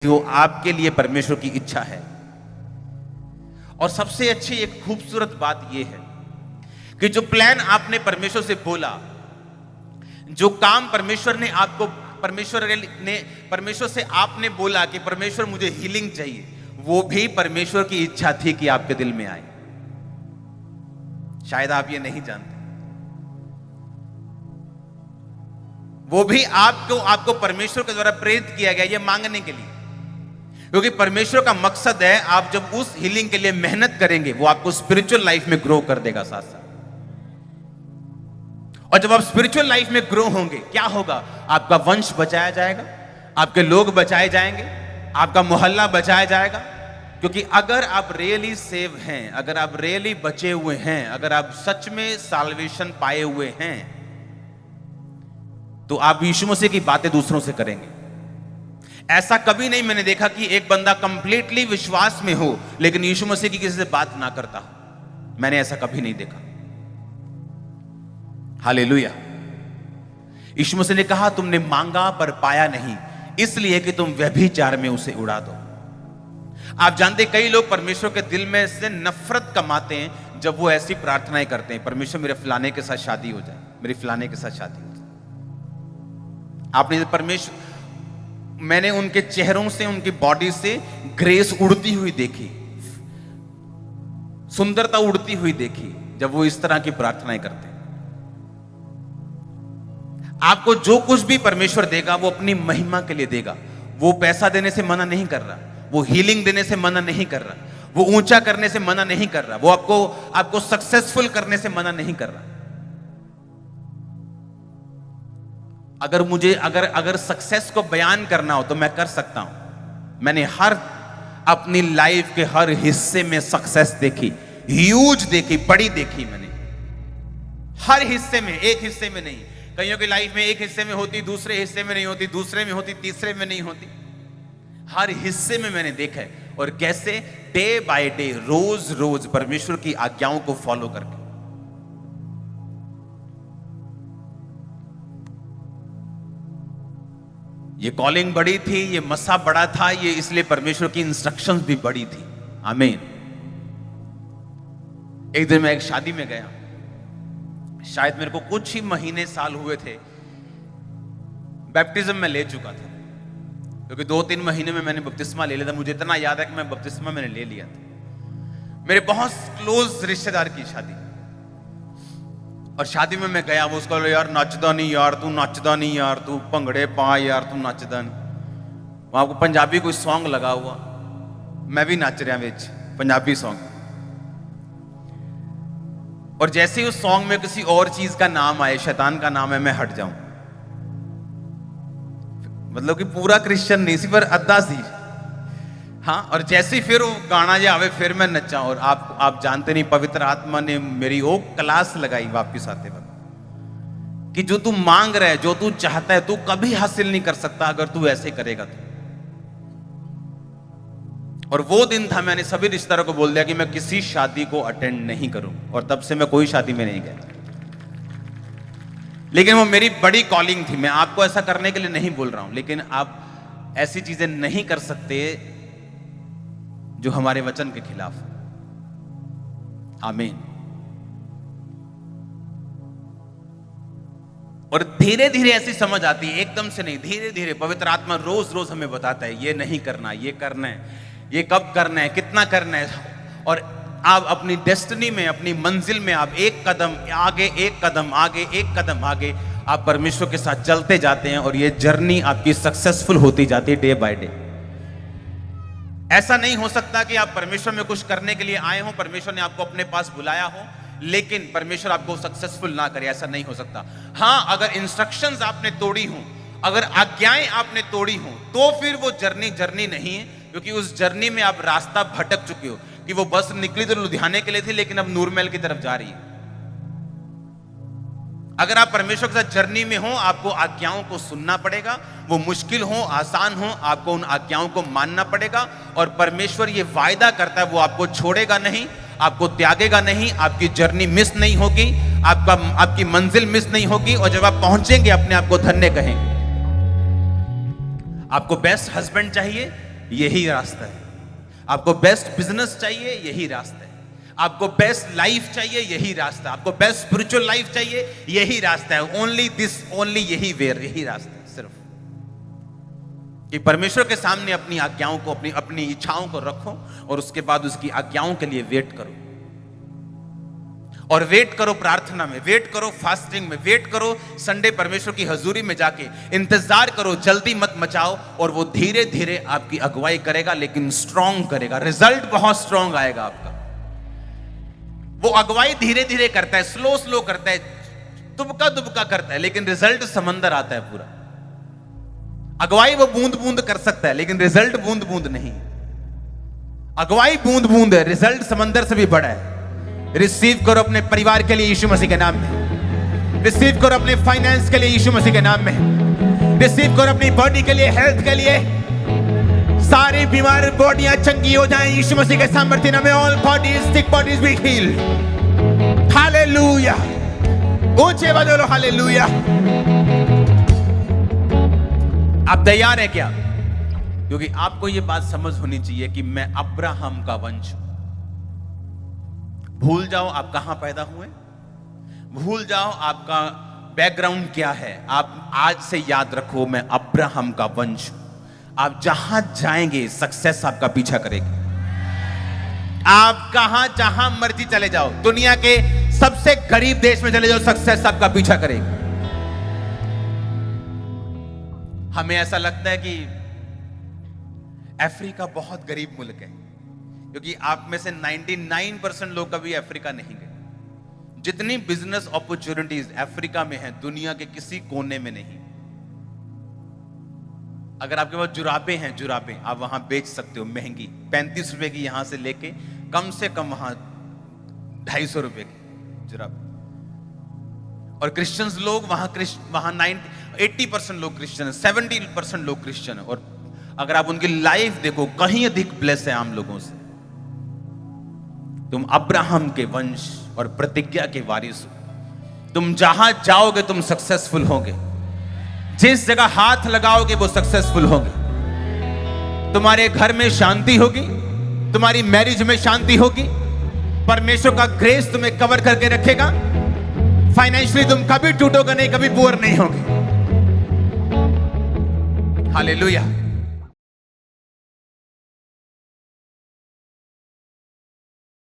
जो आपके लिए परमेश्वर की इच्छा है। और सबसे अच्छी एक खूबसूरत बात यह है कि जो प्लान आपने परमेश्वर से बोला, जो काम परमेश्वर से आपने बोला कि परमेश्वर मुझे हीलिंग चाहिए, वो भी परमेश्वर की इच्छा थी कि आपके दिल में आए। शायद आप ये नहीं जानते, वो भी आपको परमेश्वर के द्वारा प्रेरित किया गया ये मांगने के लिए, क्योंकि परमेश्वर का मकसद है आप जब उस हीलिंग के लिए मेहनत करेंगे, वो आपको स्पिरिचुअल लाइफ में ग्रो कर देगा साथ साथ। और जब आप स्पिरिचुअल लाइफ में ग्रो होंगे, क्या होगा? आपका वंश बचाया जाएगा, आपके लोग बचाए जाएंगे, आपका मोहल्ला बचाया जाएगा। क्योंकि अगर आप रियली सेव हैं, अगर आप रियली बचे हुए हैं, अगर आप सच में साल्वेशन पाए हुए हैं, तो आप यीशु मसीह की बातें दूसरों से करेंगे। ऐसा कभी नहीं मैंने देखा कि एक बंदा कंप्लीटली विश्वास में हो लेकिन यीशु मसीह की किसी से बात ना करता हो। मैंने ऐसा कभी नहीं देखा। हालेलुया। यीशु मसीह ने कहा, तुमने मांगा पर पाया नहीं, इसलिए कि तुम व्यभिचार में उसे उड़ा दो। आप जानते, कई लोग परमेश्वर के दिल में से नफरत कमाते हैं जब वो ऐसी प्रार्थनाएं करते हैं, परमेश्वर मेरे फलाने के साथ शादी हो जाए, मेरी फलाने के साथ शादी हो जाए। आपने परमेश्वर, मैंने उनके चेहरों से, उनकी बॉडी से ग्रेस उड़ती हुई देखी, सुंदरता उड़ती हुई देखी जब वो इस तरह की प्रार्थनाएं करते हैं। आपको जो कुछ भी परमेश्वर देगा वो अपनी महिमा के लिए देगा। वो पैसा देने से मना नहीं कर रहा, वो हीलिंग देने से मना नहीं कर रहा, वो ऊंचा करने से मना नहीं कर रहा, वो आपको सक्सेसफुल करने से मना नहीं कर रहा। अगर सक्सेस को बयान करना हो तो मैं कर सकता हूं। मैंने अपनी लाइफ के हर हिस्से में सक्सेस देखी, ह्यूज देखी, बड़ी देखी। मैंने हर हिस्से में, एक हिस्से में नहीं। कईयों की लाइफ में एक हिस्से में होती, दूसरे हिस्से में नहीं होती, दूसरे में होती, तीसरे में नहीं होती। हर हिस्से में मैंने देखा है। और कैसे? डे बाय डे, रोज रोज परमेश्वर की आज्ञाओं को फॉलो करके। ये कॉलिंग बड़ी थी, ये मसा बड़ा था, ये इसलिए परमेश्वर की इंस्ट्रक्शंस भी बड़ी थी। आमीन। एक दिन मैं एक शादी में गया, शायद मेरे को कुछ ही महीने साल हुए थे, बैप्टिज्म में ले चुका था, क्योंकि 2-3 महीने में मैंने बपतिस्मा ले लिया था। मुझे इतना याद है कि मैं बपतिस्मा मैंने ले लिया था। मेरे बहुत क्लोज रिश्तेदार की शादी, और शादी में मैं गया, वो उसको यार नचदा नहीं यार, तू नचदा नहीं यार, तू भंगड़े पा यार, तू नचदा नहीं। वहां को पंजाबी कोई सॉन्ग लगा हुआ, मैं भी नच रहा बिच पंजाबी सॉन्ग। और जैसे ही उस सॉन्ग में किसी और चीज का नाम आए, शैतान का नाम है, मैं हट जाऊं। मतलब कि पूरा क्रिश्चियन नहीं सी, पर अद्धा सी। हाँ, और जैसे ही फिर वो गाना जो आवे फिर मैं नचा। और आप जानते नहीं, पवित्र आत्मा ने मेरी वो क्लास लगाई वापिस आते वक्त कि जो तू मांग रहा है, जो तू चाहता है, तू कभी हासिल नहीं कर सकता अगर तू ऐसे करेगा तो। और वो दिन था, मैंने सभी रिश्तेदारों को बोल दिया कि मैं किसी शादी को अटेंड नहीं करूं, और तब से मैं कोई शादी में नहीं गया। लेकिन वो मेरी बड़ी कॉलिंग थी। मैं आपको ऐसा करने के लिए नहीं बोल रहा हूं, लेकिन आप ऐसी चीजें नहीं कर सकते जो हमारे वचन के खिलाफ। आमीन। और धीरे धीरे ऐसी समझ आती है, एकदम से नहीं, धीरे धीरे पवित्र आत्मा रोज रोज हमें बताता है, ये नहीं करना, ये करना है, ये कब करना है, कितना करना है। और आप अपनी डेस्टिनी में, अपनी मंजिल में आप एक कदम आगे, एक कदम आगे, एक कदम आगे आप परमेश्वर के साथ चलते जाते हैं, और ये जर्नी आपकी सक्सेसफुल होती जाती है डे बाय डे। ऐसा नहीं हो सकता कि आप परमेश्वर में कुछ करने के लिए आए हो, परमेश्वर ने आपको अपने पास बुलाया हो, लेकिन परमेश्वर आपको सक्सेसफुल ना करे। ऐसा नहीं हो सकता। हां, अगर इंस्ट्रक्शंस आपने तोड़ी हो, अगर आज्ञाएं आपने तोड़ी हो, तो फिर वो जर्नी नहीं है, क्योंकि उस जर्नी में आप रास्ता भटक चुके हो। कि वो बस निकली तो लुधियाने के लिए थी, लेकिन अब नूरमहल की तरफ जा रही है। अगर आप परमेश्वर के साथ जर्नी में हो, आपको आज्ञाओं को सुनना पड़ेगा। वो मुश्किल हो, आसान हो, आपको उन आज्ञाओं को मानना पड़ेगा। और परमेश्वर ये वायदा करता है, वो आपको छोड़ेगा नहीं, आपको त्यागेगा नहीं, आपकी जर्नी मिस नहीं होगी, आपकी मंजिल मिस नहीं होगी। और जब आप पहुंचेंगे, अपने आप को धन्य कहेंगे। आपको बेस्ट हस्बैंड चाहिए, यही रास्ता है। आपको बेस्ट बिजनेस चाहिए, यही रास्ता है। आपको बेस्ट लाइफ चाहिए, यही रास्ता है। आपको बेस्ट स्पिरिचुअल लाइफ चाहिए, यही रास्ता है। ओनली दिस, ओनली यही वेयर, यही रास्ता है सिर्फ। कि परमेश्वर के सामने अपनी आज्ञाओं को, अपनी इच्छाओं को रखो और उसके बाद उसकी आज्ञाओं के लिए वेट करो। और वेट करो प्रार्थना में, वेट करो फास्टिंग में, वेट करो संडे परमेश्वर की हजूरी में जाके। इंतजार करो, जल्दी मत मचाओ। और वो धीरे धीरे आपकी अगुवाई करेगा, लेकिन स्ट्रांग करेगा। रिजल्ट बहुत स्ट्रांग आएगा आपका। वो अगुवाई धीरे धीरे करता है, स्लो स्लो करता है, दुबका दुबका करता है, लेकिन रिजल्ट समंदर आता है पूरा। अगुवाई वो बूंद बूंद कर सकता है, लेकिन रिजल्ट बूंद बूंद नहीं। अगुवाई बूंद बूंद है, रिजल्ट समंदर से भी बड़ा है। रिसीव करो अपने परिवार के लिए यीशु मसीह के नाम में। रिसीव करो अपने फाइनेंस के लिए यीशु मसीह के नाम में। रिसीव करो अपनी बॉडी के लिए, हेल्थ के लिए। सारी बीमार बॉडियां चंगी हो जाएं यीशु मसीह के सामर्थ्य नाम में। All bodies, sick bodies be healed. Hallelujah. ऊंचे बजो हालेलुया। आप तैयार हैं क्या? क्योंकि आपको यह बात समझ होनी चाहिए कि मैं अब्राहम का वंश हूं। भूल जाओ आप कहां पैदा हुए, भूल जाओ आपका बैकग्राउंड क्या है। आप आज से याद रखो, मैं अब्राहम का वंश हूं। आप जहां जाएंगे सक्सेस आपका पीछा करेगी। आप जहां मर्जी चले जाओ, दुनिया के सबसे गरीब देश में चले जाओ, सक्सेस आपका पीछा करेगी। हमें ऐसा लगता है कि अफ्रीका बहुत गरीब मुल्क है, क्योंकि आप में से 99% लोग कभी अफ्रीका नहीं गए। जितनी बिजनेस अपॉर्चुनिटीज अफ्रीका में है, दुनिया के किसी कोने में नहीं। अगर आपके पास जुराबें हैं, जुराबें आप वहां बेच सकते हो महंगी, 35 रुपए की यहां से लेके कम से कम वहां 250 रुपए की जुराबें। और क्रिश्चियंस लोग वहां 80% लोग क्रिश्चियन है, 70% लोग क्रिश्चियन है। और अगर आप उनकी लाइफ देखो, कहीं अधिक ब्लेस है आम लोगों से। तुम अब्राहम के वंश और प्रतिज्ञा के वारिस हो। तुम जहां जाओगे तुम सक्सेसफुल होगे। जिस जगह हाथ लगाओगे वो सक्सेसफुल होगे। तुम्हारे घर में शांति होगी, तुम्हारी मैरिज में शांति होगी। परमेश्वर का ग्रेस तुम्हें कवर करके रखेगा। फाइनेंशियली तुम कभी टूटोगे नहीं, कभी पुअर नहीं होगे। हालेलुया।